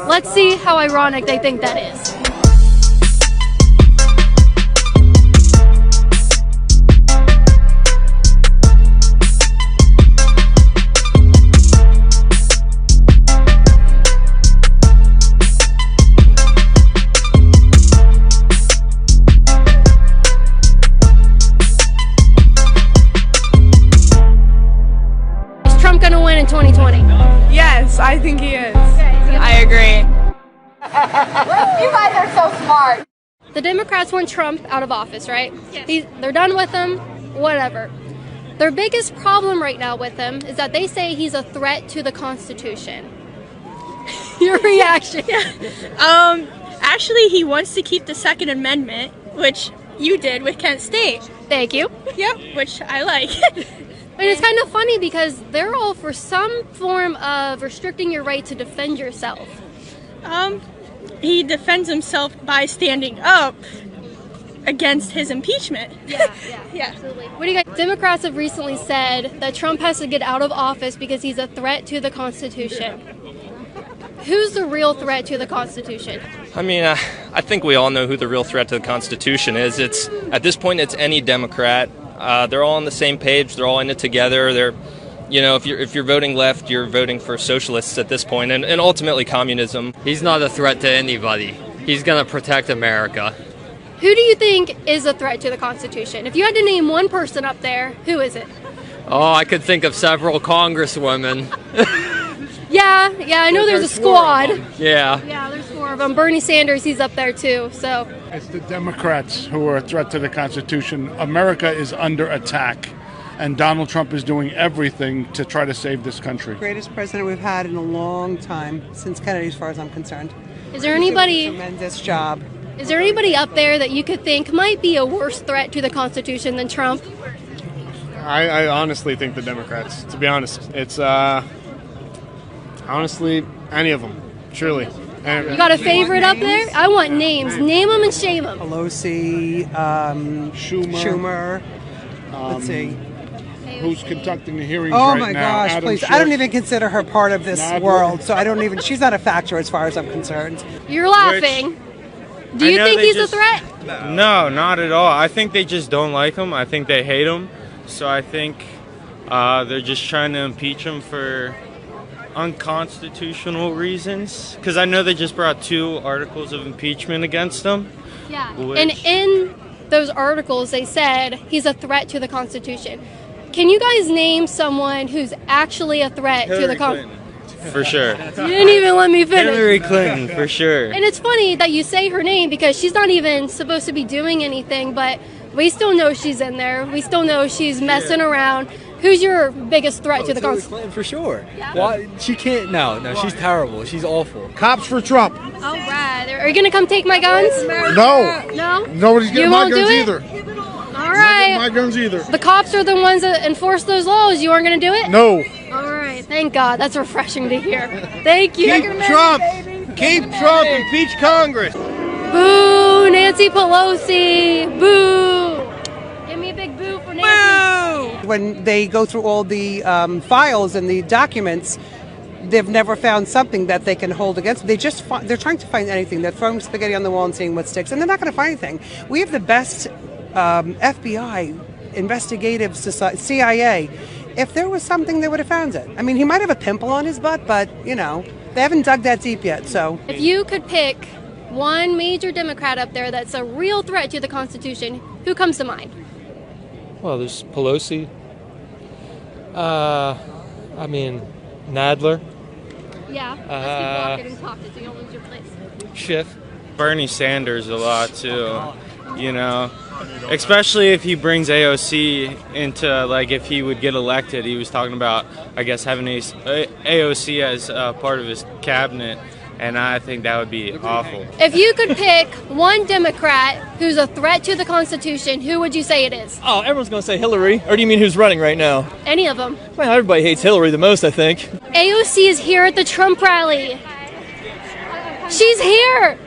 Let's see how ironic they think that is. Is Trump going to win in 2020? Yes, I think he is. I agree. You guys are so smart. The Democrats want Trump out of office, right? Yes. They're done with him, whatever. Their biggest problem right now with him is that they say he's a threat to the Constitution. Your reaction? Actually, he wants to keep the Second Amendment, which you did with Kent State. Thank you. Yep, which I like. And it's kind of funny because they're all for some form of restricting your right to defend yourself. He defends himself by standing up against his impeachment. Yeah, Yeah. absolutely. What do you guys? Democrats have recently said that Trump has to get out of office because he's a threat to the Constitution. Who's the real threat to the Constitution? I mean, I think we all know who the real threat to the Constitution is. At this point, it's any Democrat. They're all on the same page. They're all in it together. If you're voting left, you're voting for socialists at this point, and ultimately communism. He's not a threat to anybody. He's going to protect America. Who do you think is a threat to the Constitution? If you had to name one person up there, who is it? Oh, I could think of several congresswomen. Yeah, I know there's a squad. Yeah. Yeah, there's 4 of them. Bernie Sanders, he's up there too, so. It's the Democrats who are a threat to the Constitution. America is under attack, and Donald Trump is doing everything to try to save this country. Greatest president we've had in a long time, since Kennedy, as far as I'm concerned. Is there anybody? Tremendous job. Is there anybody up there that you could think might be a worse threat to the Constitution than Trump? I honestly think the Democrats, to be honest. It's honestly any of them, truly. You got a favorite up there? I want names. Name them and shame them. Pelosi, Schumer. Let's see. Who's conducting the hearings Oh right my now? gosh, Adam please. Schiff. I don't even consider her part of this Nadler. world, so I don't even, she's not a factor as far as I'm concerned. You're laughing. Do you think he's a threat? No, not at all. I think they just don't like him. I think they hate him. So I think they're just trying to impeach him for unconstitutional reasons. Because I know they just brought 2 articles of impeachment against him. Yeah. Which- And in those articles, they said he's a threat to the Constitution. Can you guys name someone who's actually a threat to the Constitution? For sure. You didn't even let me finish. Hillary Clinton, for sure. And it's funny that you say her name because she's not even supposed to be doing anything, but we still know she's in there. We still know she's messing around. Who's your biggest threat to the Constitution? Clinton for sure. Why she can't? No, she's terrible. She's awful. Cops for Trump. All right. Are you going to come take my guns? No. No? Nobody's getting You my won't guns do it? either. All right. My guns either. The cops are the ones that enforce those laws. You aren't going to do it? No. All right. Thank God. That's refreshing to hear. Thank you. Trump! Keep Trump! Impeach Congress! Boo, Nancy Pelosi. Boo. Give me a big boo for Nancy. When they go through all the files and the documents, they've never found something that they can hold against. They're trying to find anything. They're throwing spaghetti on the wall and seeing what sticks, and they're not going to find anything. We have the best FBI, investigative society, CIA. If there was something, they would have found it. I mean, he might have a pimple on his butt, but, they haven't dug that deep yet, so. If you could pick one major Democrat up there that's a real threat to the Constitution, who comes to mind? Well, there's Pelosi. Nadler. Yeah, let's keep walking and talking so you don't lose your place. Schiff. Bernie Sanders a lot, too. Especially if he brings AOC into, if he would get elected. He was talking about, I guess, having AOC as part of his cabinet, and I think that would be awful. If you could pick one Democrat who's a threat to the Constitution, who would you say it is? Oh, everyone's going to say Hillary. Or do you mean who's running right now? Any of them. Well, everybody hates Hillary the most, I think. AOC is here at the Trump rally. She's here.